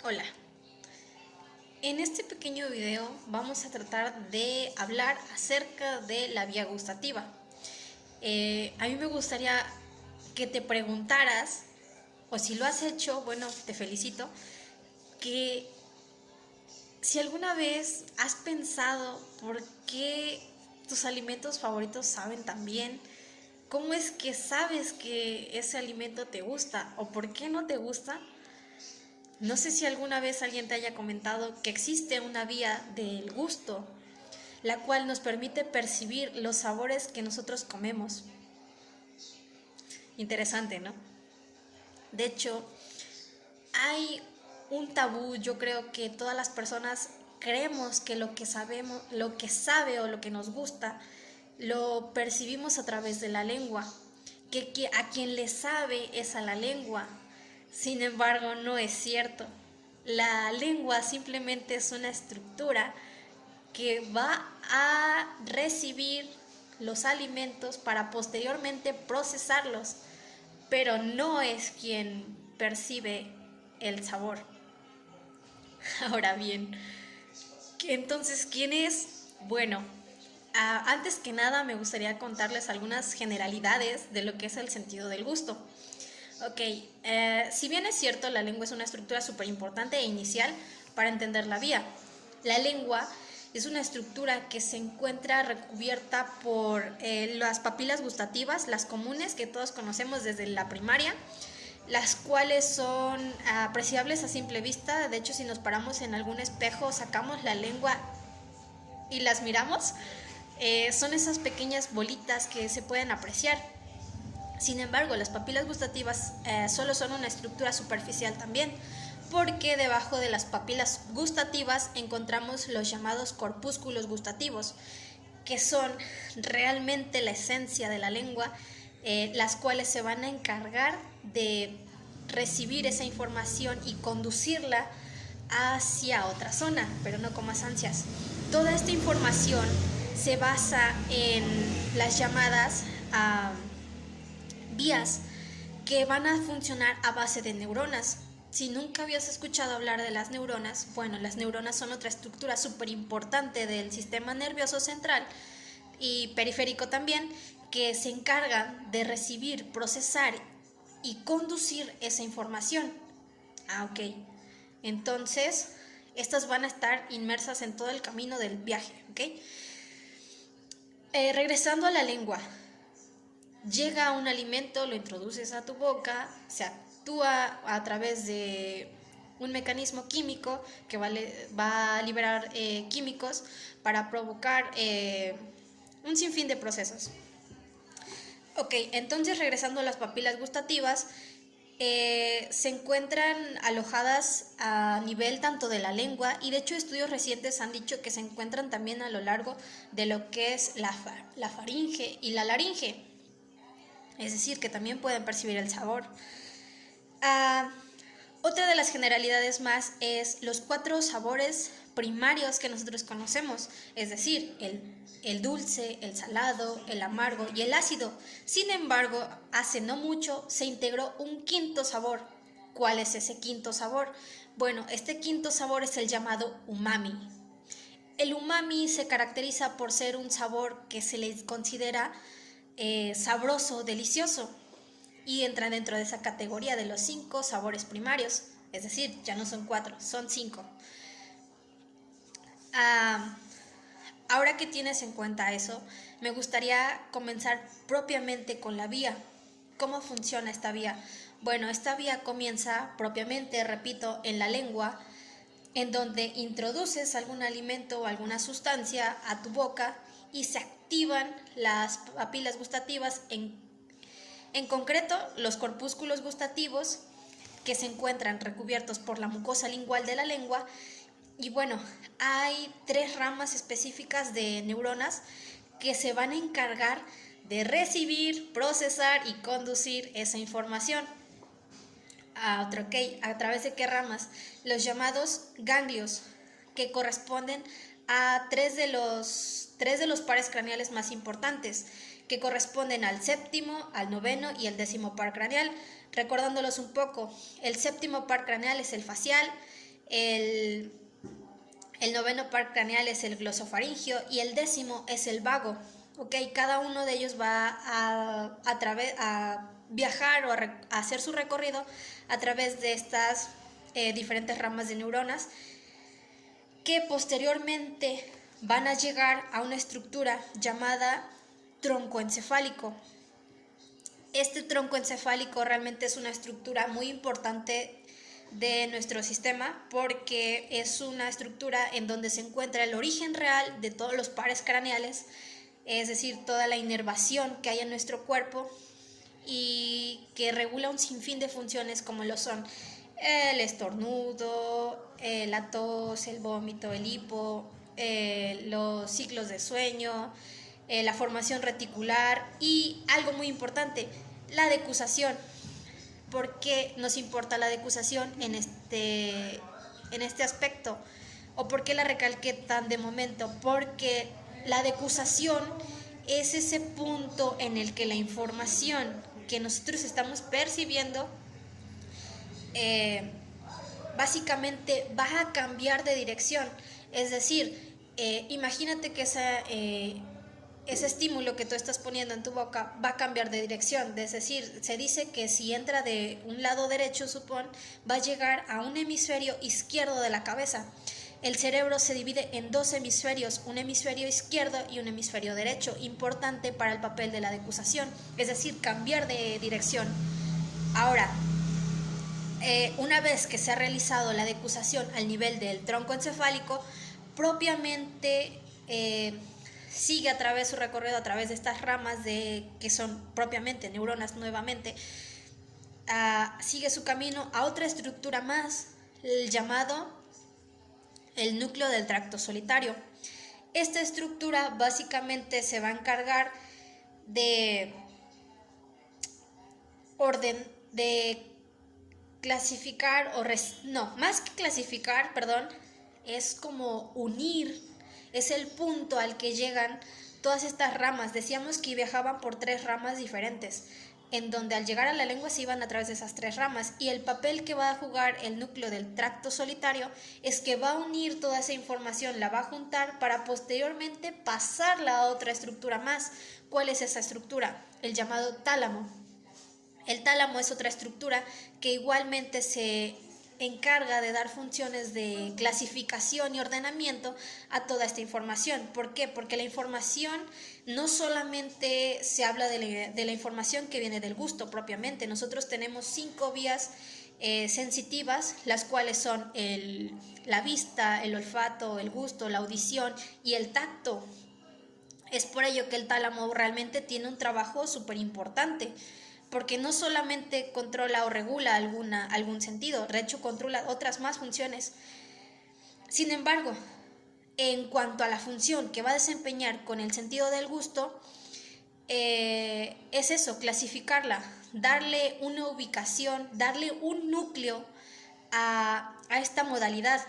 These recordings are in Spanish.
Hola, en este pequeño video vamos a tratar de hablar acerca de la vía gustativa. A mí me gustaría que te preguntaras, o si lo has hecho, bueno, te felicito, que si alguna vez has pensado por qué tus alimentos favoritos saben tan bien, cómo es que sabes que ese alimento te gusta o por qué no te gusta. No sé si alguna vez alguien te haya comentado que existe una vía del gusto, la cual nos permite percibir los sabores que nosotros comemos. Interesante, ¿no? De hecho, hay un tabú, yo creo que todas las personas creemos que lo que sabemos, lo que sabe o lo que nos gusta, lo percibimos a través de la lengua, que a quien le sabe es a la lengua. Sin embargo, no es cierto. La lengua simplemente es una estructura que va a recibir los alimentos para posteriormente procesarlos, pero no es quien percibe el sabor. Ahora bien, entonces, ¿quién es? Bueno, antes que nada me gustaría contarles algunas generalidades de lo que es el sentido del gusto. Ok, si bien es cierto, la lengua es una estructura súper importante e inicial para entender la vía. La lengua es una estructura que se encuentra recubierta por las papilas gustativas, las comunes que todos conocemos desde la primaria, las cuales son apreciables a simple vista. De hecho, si nos paramos en algún espejo, sacamos la lengua y las miramos, son esas pequeñas bolitas que se pueden apreciar. Sin embargo, las papilas gustativas solo son una estructura superficial también, porque debajo de las papilas gustativas encontramos los llamados corpúsculos gustativos, que son realmente la esencia de la lengua, las cuales se van a encargar de recibir esa información y conducirla hacia otra zona, pero no con más ansias. Toda esta información se basa en las llamadas vías que van a funcionar a base de neuronas. Si nunca habías escuchado hablar de las neuronas, bueno, las neuronas son otra estructura súper importante del sistema nervioso central y periférico también, que se encargan de recibir, procesar y conducir esa información. Ok. Entonces, estas van a estar inmersas en todo el camino del viaje, ¿ok? Regresando a la lengua. Llega un alimento, lo introduces a tu boca, se actúa a través de un mecanismo químico que va a liberar químicos para provocar un sinfín de procesos. Ok, entonces regresando a las papilas gustativas, se encuentran alojadas a nivel tanto de la lengua, y de hecho estudios recientes han dicho que se encuentran también a lo largo de lo que es la faringe y la laringe. Es decir, que también pueden percibir el sabor. Otra de las generalidades más es los 4 sabores primarios que nosotros conocemos, es decir, el dulce, el salado, el amargo y el ácido. Sin embargo, hace no mucho se integró un 5º sabor. ¿Cuál es ese 5º sabor? Bueno, este 5º sabor es el llamado umami. El umami se caracteriza por ser un sabor que se le considera sabroso, delicioso, y entra dentro de esa categoría de los 5 sabores primarios, es decir, ya no son 4, son 5. Ahora que tienes en cuenta eso, me gustaría comenzar propiamente con la vía. ¿Cómo funciona esta vía? Bueno, esta vía comienza propiamente, repito, en la lengua, en donde introduces algún alimento o alguna sustancia a tu boca y se activan las papilas gustativas, en concreto los corpúsculos gustativos, que se encuentran recubiertos por la mucosa lingual de la lengua. Y bueno, hay 3 ramas específicas de neuronas que se van a encargar de recibir, procesar y conducir esa información. ¿A través de qué ramas? Los llamados ganglios, que corresponden a 3 de los pares craneales más importantes, que corresponden al 7º, al 9º y el 10º par craneal. Recordándolos un poco, el 7º par craneal es el facial, el 9º par craneal es el glosofaringio y el 10º es el vago. ¿Okay? Cada uno de ellos va a viajar o a hacer su recorrido a través de estas diferentes ramas de neuronas que posteriormente van a llegar a una estructura llamada tronco encefálico. Este tronco encefálico realmente es una estructura muy importante de nuestro sistema porque es una estructura en donde se encuentra el origen real de todos los pares craneales, es decir, toda la inervación que hay en nuestro cuerpo y que regula un sinfín de funciones como lo son el estornudo, la tos, el vómito, el hipo, los ciclos de sueño, la formación reticular y algo muy importante, la decusación. ¿Por qué nos importa la decusación en este aspecto? ¿O por qué la recalqué tan de momento? Porque la decusación es ese punto en el que la información que nosotros estamos percibiendo básicamente va a cambiar de dirección. Es decir, imagínate que ese estímulo que tú estás poniendo en tu boca va a cambiar de dirección. Es decir, se dice que si entra de un lado derecho, va a llegar a un hemisferio izquierdo de la cabeza. El cerebro se divide en dos hemisferios, un hemisferio izquierdo y un hemisferio derecho, importante para el papel de la decusación, es decir, cambiar de dirección. Ahora, una vez que se ha realizado la decusación al nivel del tronco encefálico, propiamente sigue a través su recorrido a través de estas ramas que son propiamente neuronas nuevamente, sigue su camino a otra estructura más, llamado el núcleo del tracto solitario. Esta estructura básicamente se va a encargar de clasificar más que clasificar, perdón, es como unir, es el punto al que llegan todas estas ramas. Decíamos que viajaban por 3 ramas diferentes, en donde al llegar a la lengua se iban a través de esas 3 ramas, y el papel que va a jugar el núcleo del tracto solitario es que va a unir toda esa información, la va a juntar para posteriormente pasarla a otra estructura más. ¿Cuál es esa estructura? El llamado tálamo. El tálamo es otra estructura que igualmente se encarga de dar funciones de clasificación y ordenamiento a toda esta información. ¿Por qué? Porque la información no solamente se habla de la información que viene del gusto propiamente. Nosotros tenemos 5 vías sensitivas, las cuales son la vista, el olfato, el gusto, la audición y el tacto. Es por ello que el tálamo realmente tiene un trabajo súper importante, porque no solamente controla o regula algún sentido, de hecho controla otras más funciones. Sin embargo, en cuanto a la función que va a desempeñar con el sentido del gusto, es eso, clasificarla, darle una ubicación, darle un núcleo a esta modalidad.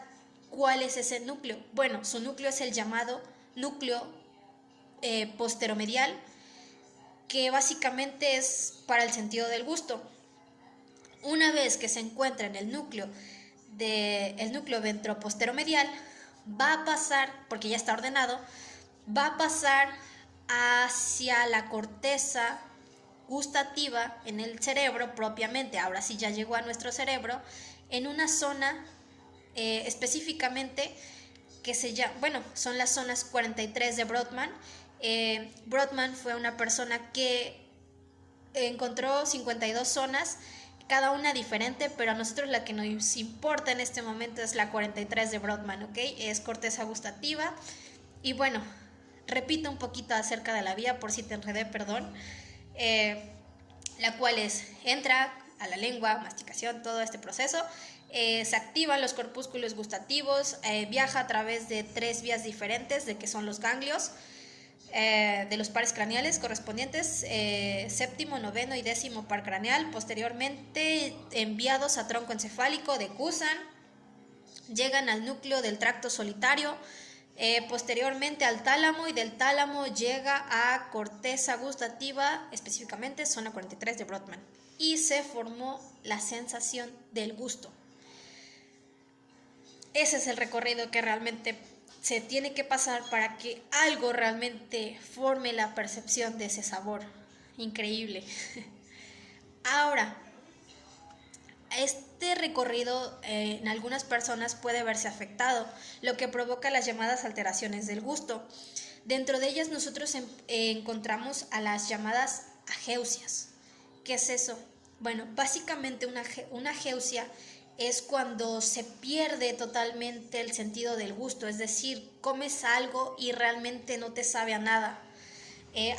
¿Cuál es ese núcleo? Bueno, su núcleo es el llamado núcleo posteromedial, que básicamente es para el sentido del gusto. Una vez que se encuentra en el núcleo ventroposteromedial, va a pasar, porque ya está ordenado, va a pasar hacia la corteza gustativa en el cerebro propiamente. Ahora sí ya llegó a nuestro cerebro en una zona específicamente que se llama, son las zonas 43 de Brodmann. Brodmann fue una persona que encontró 52 zonas, cada una diferente, pero a nosotros la que nos importa en este momento es la 43 de Brodmann, ¿ok? Es corteza gustativa. Y bueno, repito un poquito acerca de la vía por si te enredé, perdón. La cual entra a la lengua, masticación, todo este proceso. Se activan los corpúsculos gustativos, viaja a través de 3 vías diferentes, de que son los ganglios, de los pares craneales correspondientes, 7º, 9º y 10º par craneal, posteriormente enviados a tronco encefálico, decusan, llegan al núcleo del tracto solitario, posteriormente al tálamo, y del tálamo llega a corteza gustativa, específicamente zona 43 de Brodmann, y se formó la sensación del gusto. ese es el recorrido que realmente se tiene que pasar para que algo realmente forme la percepción de ese sabor. Increíble. Ahora, este recorrido en algunas personas puede verse afectado, lo que provoca las llamadas alteraciones del gusto. Dentro de ellas nosotros encontramos a las llamadas ageusias. ¿Qué es eso? Bueno, básicamente una ageusia es cuando se pierde totalmente el sentido del gusto, es decir, comes algo y realmente no te sabe a nada.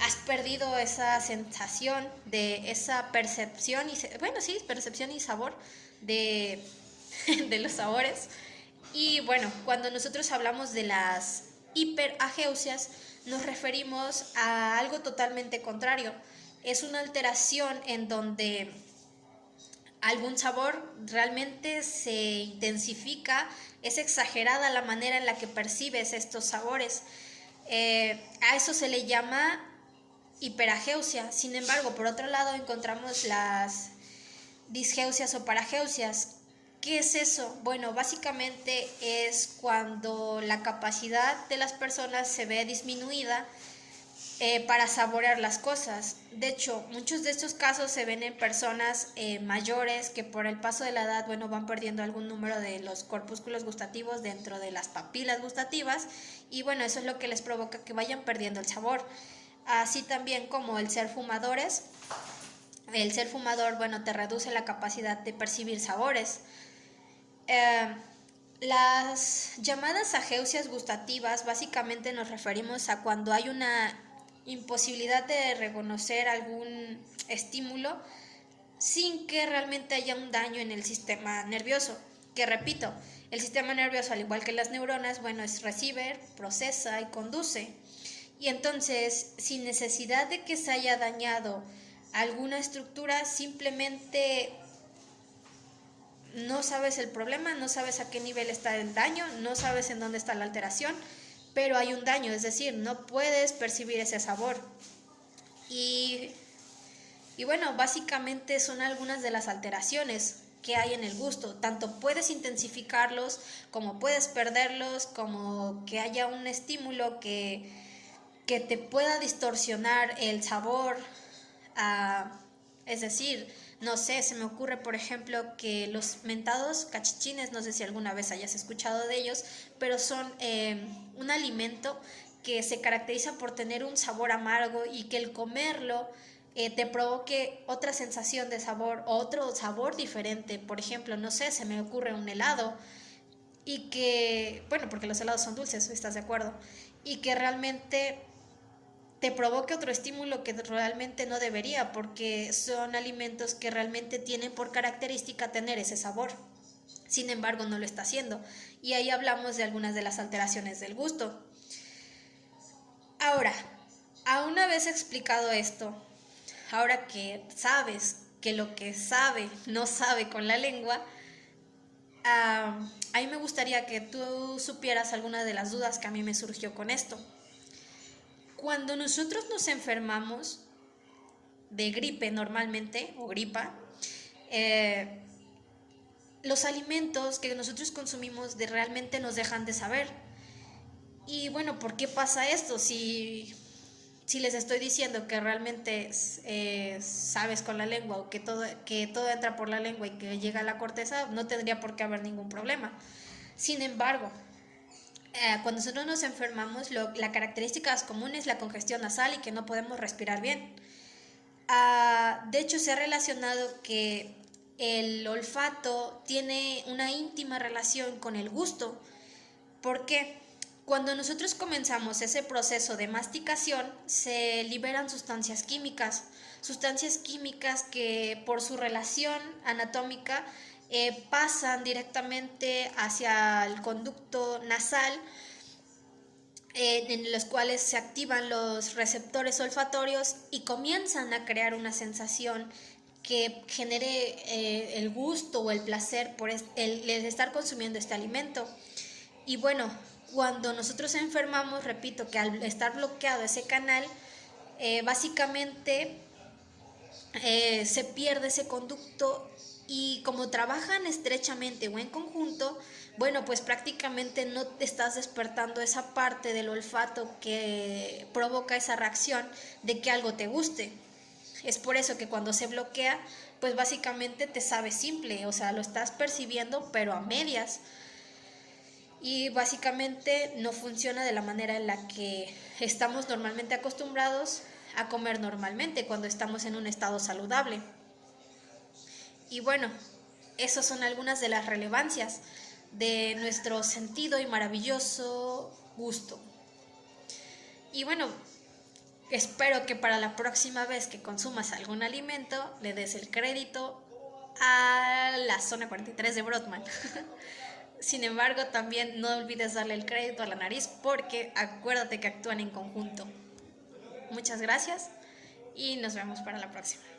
Has perdido esa sensación de esa percepción percepción y sabor de, de los sabores. Y bueno, cuando nosotros hablamos de las hiperageusias, nos referimos a algo totalmente contrario. Es una alteración en donde algún sabor realmente se intensifica, es exagerada la manera en la que percibes estos sabores. A eso se le llama hiperageusia. Sin embargo, por otro lado encontramos las disgeusias o parageusias. ¿Qué es eso? Bueno, básicamente es cuando la capacidad de las personas se ve disminuida para saborear las cosas. De hecho, muchos de estos casos se ven en personas mayores que por el paso de la edad, bueno, van perdiendo algún número de los corpúsculos gustativos dentro de las papilas gustativas y bueno, eso es lo que les provoca que vayan perdiendo el sabor. Así también como el ser fumadores. El ser fumador, bueno, te reduce la capacidad de percibir sabores. Las llamadas ageusias gustativas básicamente nos referimos a cuando hay una imposibilidad de reconocer algún estímulo sin que realmente haya un daño en el sistema nervioso. Que repito, el sistema nervioso, al igual que las neuronas, bueno, es recibe, procesa y conduce. Y entonces, sin necesidad de que se haya dañado alguna estructura, simplemente no sabes el problema, no sabes a qué nivel está el daño, no sabes en dónde está la alteración, pero hay un daño, es decir, no puedes percibir ese sabor. Y bueno, básicamente son algunas de las alteraciones que hay en el gusto. Tanto puedes intensificarlos, como puedes perderlos, como que haya un estímulo que te pueda distorsionar el sabor. Es decir, no sé, se me ocurre por ejemplo que los mentados cachichines, no sé si alguna vez hayas escuchado de ellos, pero son un alimento que se caracteriza por tener un sabor amargo y que el comerlo te provoque otra sensación de sabor o otro sabor diferente. Por ejemplo, no sé, se me ocurre un helado y que, bueno, porque los helados son dulces, ¿estás de acuerdo? Y que realmente te provoque otro estímulo que realmente no debería, porque son alimentos que realmente tienen por característica tener ese sabor. Sin embargo, no lo está haciendo. Y ahí hablamos de algunas de las alteraciones del gusto. Ahora, a una vez explicado esto, ahora que sabes que lo que sabe no sabe con la lengua, a mí me gustaría que tú supieras alguna de las dudas que a mí me surgió con esto. Cuando nosotros nos enfermamos de gripe normalmente, o gripa, los alimentos que nosotros consumimos realmente nos dejan de saber. Y bueno, ¿por qué pasa esto? Si les estoy diciendo que realmente sabes con la lengua o que todo entra por la lengua y que llega a la corteza, no tendría por qué haber ningún problema. Sin embargo, cuando nosotros nos enfermamos, la característica común es la congestión nasal y que no podemos respirar bien. De hecho, se ha relacionado que el olfato tiene una íntima relación con el gusto. ¿Por qué? Cuando nosotros comenzamos ese proceso de masticación, se liberan sustancias químicas que por su relación anatómica pasan directamente hacia el conducto nasal, en los cuales se activan los receptores olfatorios y comienzan a crear una sensación que genere el gusto o el placer por el estar consumiendo este alimento. Y bueno, cuando nosotros enfermamos, repito que al estar bloqueado ese canal, básicamente se pierde ese conducto Y como trabajan estrechamente o en conjunto, bueno, pues prácticamente no te estás despertando esa parte del olfato que provoca esa reacción de que algo te guste. Es por eso que cuando se bloquea, pues básicamente te sabe simple, o sea, lo estás percibiendo pero a medias. Y básicamente no funciona de la manera en la que estamos normalmente acostumbrados a comer normalmente cuando estamos en un estado saludable. Y bueno, esas son algunas de las relevancias de nuestro sentido y maravilloso gusto. Y bueno, espero que para la próxima vez que consumas algún alimento le des el crédito a la zona 43 de Brodmann. Sin embargo, también no olvides darle el crédito a la nariz porque acuérdate que actúan en conjunto. Muchas gracias y nos vemos para la próxima.